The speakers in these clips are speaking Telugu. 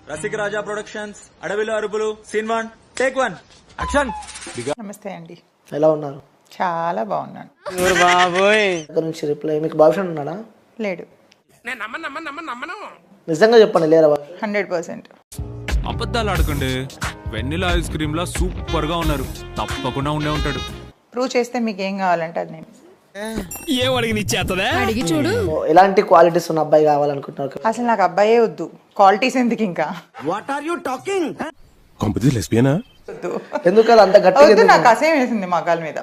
రసిక రాజా ప్రొడక్షన్స్, అడవిలో అరుపులు, సీన్ 1 టేక్ 1 యాక్షన్. నమస్తే అండి. ఎలా ఉన్నారు? చాలా బాగున్నాను. దగ్గర నుంచి రిప్లై. మీకు బాయ్ ఫ్రెండ్ ఉన్నాడా? లేడు. నిజంగా చెప్పండి, లేరా? 100%. అబద్ధాలు ఆడకండి. వెన్నెలా ఐస్ క్రీమ్ లా సూపర్ గా ఉన్నారు. తప్పకుండా ఉండే ఉంటాడు. ప్రూవ్ చేస్తే మీకు ఏం కావాలంటే అది నేను. ఏం అడిగి చూడు. ఎలాంటి క్వాలిటీస్ ఉన్న అబ్బాయి కావాలనుకుంటున్నారు? అసలు నాకు అబ్బాయే వద్దు, క్వాలిటీస్ ఎందుకు ఇంకా. వద్దు. ఎందుకు అలా అంత గట్టిగా వద్దు, నాకు అసేం వేసింది మగాళ్ళ మీద.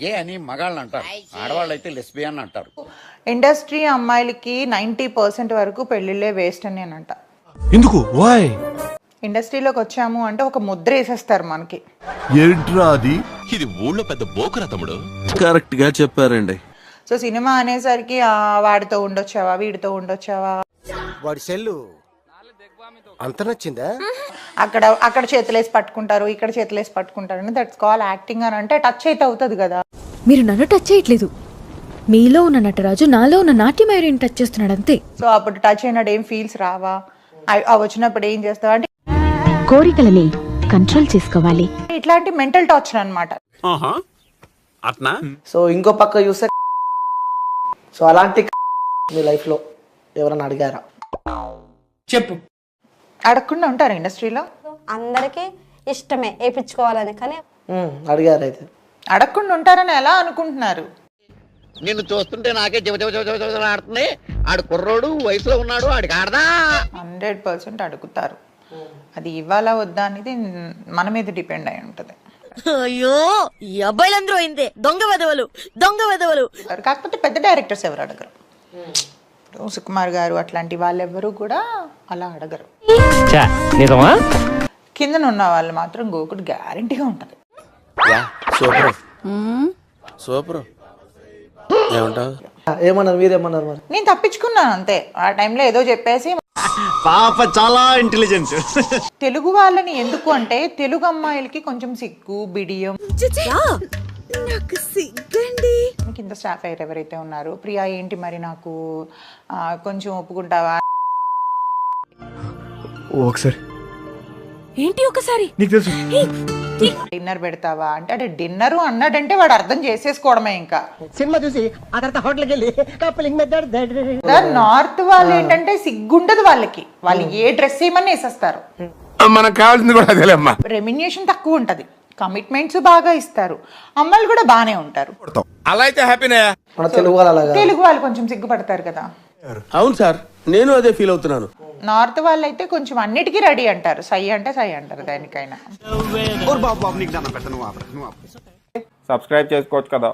గే అని మగాళ్ళని అంటారు, ఆడవాళ్ళు అయితే లెస్బియన్ అంటారు. ఇండస్ట్రీ అమ్మాయిలకి 90% వరకు పెళ్లిళ్ళే వేస్ట్ అని నేను అంట. ఎందుకు? వాయ్? ఇండస్ట్రీలోకి వచ్చాము అంటే ఒక ముద్ర వేసేస్తారు మనకి. ఏంట్రా అది? ఇది ఊళ్ళో పెద్ద బోకురా తమ్ముడు. కరెక్ట్ గా చెప్పారండి. సో సినిమా అనేసరికి వాడితో ఉండొచ్చావా, వీడితో ఉండొచ్చావా, వాడి సెల్లు అంత నచ్చిందా, అక్కడ చేతులేసి పట్టుకుంటారు, ఇక్కడ చేతులేసి పట్టుకుంటారు అని దట్స్ కాల్ యాక్టింగ్ అని అంటే టచ్ అయితే అవుతుంది కదా. మీరు నన్ను టచ్ చేయట్లేదు, మీలో ఉన్న నటరాజు నాలో ఉన్న నాట్యమయూరిని టచ్ చేస్తున్నాడు అంతే. సో అప్పుడు టచ్ అయినట్టు ఏం ఫీల్స్ రావా? వచ్చినప్పుడు ఏం చేస్తావా అంటే కోరికలని కంట్రోల్ చేసుకోవాలి. ఇట్లాంటి మెంటల్ టార్చర్ అనమాట. సో ఇంకో పక్క చూస్తే, సో అలాంటి మీ లైఫ్ లో ఎవరైనా అడిగారా? చెప్పు. అడగకుండా ఉంటారు ఇండస్ట్రీలో? అందరికి ఇష్టమే వేయించుకోవాలని, కానీ అడిగారు. అయితే అడగకుండా ఉంటారని ఎలా అనుకుంటున్నారు? నిన్ను చూస్తుంటే నాకే ఆడుతుంది. ఆడు కుర్రోడు, వయసులో ఉన్నాడు, ఆడికి ఆడదా. 100% అడుగుతారు. అది ఇవ్వాలా వద్దా అనేది మన మీద డిపెండ్ అయి ఉంటది. అయ్యో, ఈ అబ్బాయిలందరూ అయిందే దొంగ వెదవలు. కాకపోతే పెద్ద డైరెక్టర్స్ ఎవరు అడగరు. సుకుమార్ గారు అట్లాంటి వాళ్ళెవ్వరూ కూడా అలా అడగరు. కింద ఉన్న వాళ్ళు మాత్రం గోకుడు గ్యారంటీగా ఉంటది. సూపర్. ఏమంటావు? ఏమన్నారు? మీరేమన్నారు? మరి నేను తప్పించుకున్నాను అంతే. ఆ టైంలో ఏదో చెప్పేసి. పాప చాలా ఇంటెలిజెంట్. తెలుగు వాళ్ళని ఎందుకు అంటే తెలుగు అమ్మాయిలకి కొంచెం సిగ్గు, బిడియం. కింద స్టాఫ్ అయ్యారు ఎవరైతే ఉన్నారో, ప్రియా ఏంటి మరి నాకు కొంచెం ఒప్పుకుంటావా? ఒకసారి నీకు తెలుసు. డిన్నర్ పెడతావా అంటే అదే డిన్నర్ అన్నాడంటే వాడు అర్థం చేసేసుకోవడమే. ఇంకా సినిమా చూసి ఆ తర్వాత హోటల్కి వెళ్ళి కప్లింగ్ నార్త్ వాళ్ళు ఏంటంటే సిగ్గుండదు వాళ్ళకి. వాళ్ళు ఏ డ్రెస్ ఏమన్నా వేసేస్తారు. మనకు కావాల్సింది కూడా అదేలేమ్మా. రెమ్యునేషన్ తక్కువ ఉంటది, కమిట్మెంట్స్ బాగా ఇస్తారు, అమ్మాయిలు కూడా బానే ఉంటారు. అలా అయితే హ్యాపీనే. మన తెలుగు వాళ్ళు అలాగా. తెలుగు వాళ్ళు కొంచెం సిగ్గుపడతారు కదా. అవును సార్, నేను అదే ఫీల్ అవుతున్నాను. నార్త్ వాళ్ళు అయితే కొంచెం అన్నిటికీ రెడీ అంటారు. సై అంటే సై అంటారు దానికైనా. బాబు నీకు దండం పెడతాను. సబ్స్క్రైబ్ చేసుకోవచ్చు కదా.